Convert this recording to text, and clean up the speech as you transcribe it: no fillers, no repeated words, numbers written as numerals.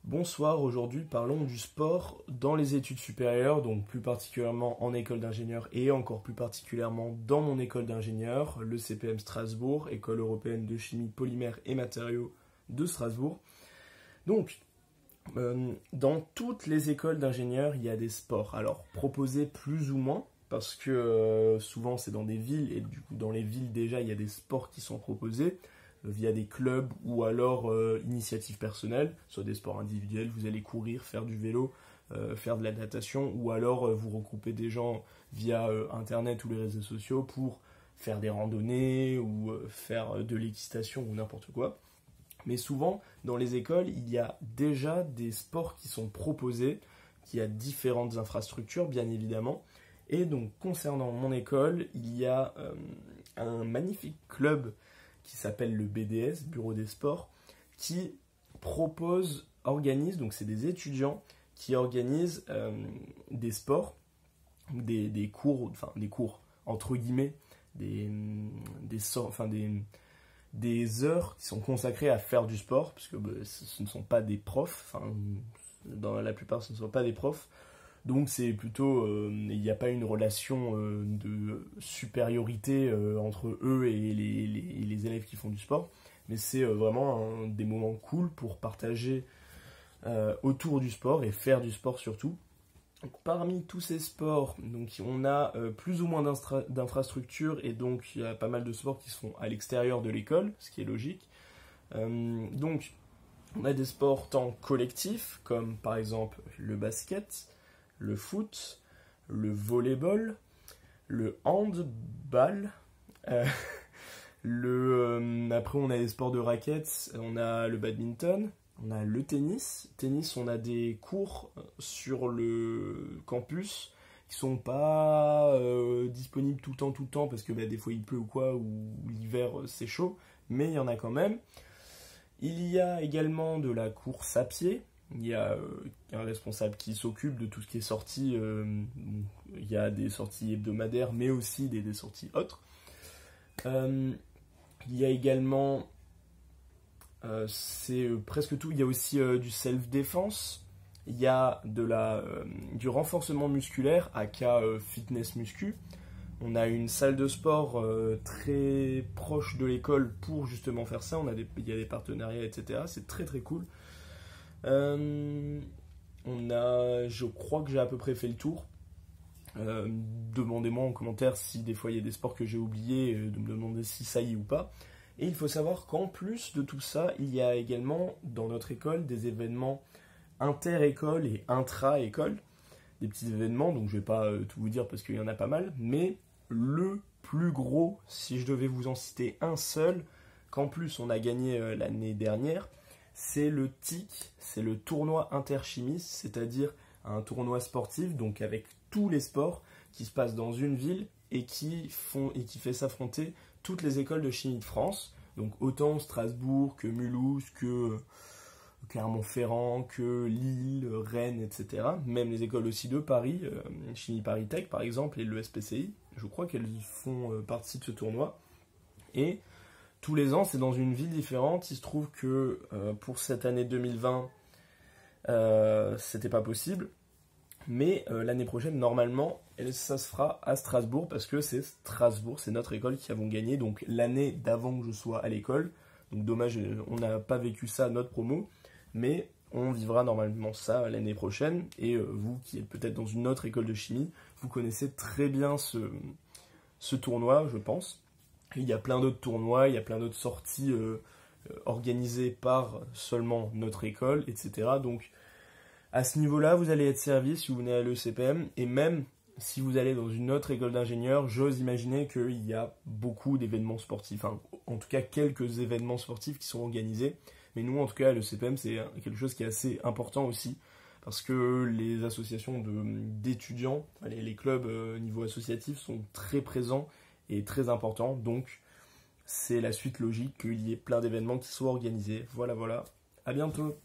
Bonsoir, aujourd'hui parlons du sport dans les études supérieures, donc plus particulièrement en école d'ingénieur et encore plus particulièrement dans mon école d'ingénieur, le CPM Strasbourg, École européenne de chimie, polymères et matériaux de Strasbourg. Donc, dans toutes les écoles d'ingénieurs, il y a des sports, alors proposés plus ou moins, parce que souvent c'est dans des villes, et du coup dans les villes déjà il y a des sports qui sont proposés, via des clubs ou alors initiatives personnelles, soit des sports individuels, vous allez courir, faire du vélo, faire de la natation, ou alors vous regroupez des gens via internet ou les réseaux sociaux pour faire des randonnées ou faire de l'équitation ou n'importe quoi. Mais souvent, dans les écoles, il y a déjà des sports qui sont proposés, qui a différentes infrastructures, bien évidemment. Et donc, concernant mon école, il y a un magnifique club qui s'appelle le BDS, Bureau des Sports, qui organise, donc c'est des étudiants qui organisent des sports, des cours, enfin des cours, entre guillemets, des heures qui sont consacrées à faire du sport, parce que ce ne sont pas des profs, enfin, dans la plupart ce ne sont pas des profs, donc c'est plutôt, il n'y a pas une relation de supériorité entre eux et les élèves qui font du sport, mais c'est vraiment des moments cool pour partager autour du sport et faire du sport surtout. Donc, parmi tous ces sports, donc, on a plus ou moins d'infrastructures et donc il y a pas mal de sports qui se font à l'extérieur de l'école, ce qui est logique. Donc on a des sports tant collectifs comme par exemple le basket, le foot, le volleyball, le handball, après on a des sports de raquettes, on a le badminton, on a le tennis. Tennis, on a des cours sur le campus qui sont pas disponibles tout le temps parce que des fois il pleut ou quoi, ou l'hiver c'est chaud, mais il y en a quand même. Il y a également de la course à pied. Il y a un responsable qui s'occupe de tout ce qui est sorti. Il y a des sorties hebdomadaires, mais aussi des sorties autres. Il y a également, c'est presque tout, il y a aussi du self-défense. Il y a du renforcement musculaire, aka fitness muscu. On a une salle de sport très proche de l'école pour justement faire ça. Il y a des partenariats, etc. C'est très très cool. Je crois que j'ai à peu près fait le tour. Demandez-moi en commentaire si des fois il y a des sports que j'ai oubliés, de me demander si ça y est ou pas. Et il faut savoir qu'en plus de tout ça, il y a également dans notre école des événements inter-école et intra-école. Des petits événements, donc je vais pas tout vous dire parce qu'il y en a pas mal, mais le plus gros, si je devais vous en citer un seul, qu'en plus on a gagné l'année dernière, c'est le TIC, c'est le tournoi interchimie, c'est-à-dire un tournoi sportif, donc avec tous les sports qui se passent dans une ville et qui fait s'affronter toutes les écoles de chimie de France, donc autant Strasbourg que Mulhouse, que Clermont-Ferrand, que Lille, Rennes, etc. Même les écoles aussi de Paris, Chimie Paris Tech par exemple, et le SPCI, je crois qu'elles font partie de ce tournoi. Et tous les ans, c'est dans une ville différente. Il se trouve que pour cette année 2020, c'était pas possible. Mais l'année prochaine, normalement, ça se fera à Strasbourg, parce que c'est Strasbourg, c'est notre école qui avons gagné. Donc l'année d'avant que je sois à l'école. Donc dommage, on n'a pas vécu ça à notre promo. Mais on vivra normalement ça l'année prochaine. Et vous qui êtes peut-être dans une autre école de chimie, vous connaissez très bien ce tournoi, je pense. Il y a plein d'autres tournois, il y a plein d'autres sorties organisées par seulement notre école, etc. Donc à ce niveau-là, vous allez être servi si vous venez à l'ECPM. Et même si vous allez dans une autre école d'ingénieur, j'ose imaginer qu'il y a beaucoup d'événements sportifs. Enfin, en tout cas, quelques événements sportifs qui sont organisés. Mais nous, en tout cas, à l'ECPM, c'est quelque chose qui est assez important aussi. Parce que les associations d'étudiants, les clubs niveau associatif sont très présents et très importants. Donc, c'est la suite logique qu'il y ait plein d'événements qui soient organisés. Voilà, voilà. À bientôt!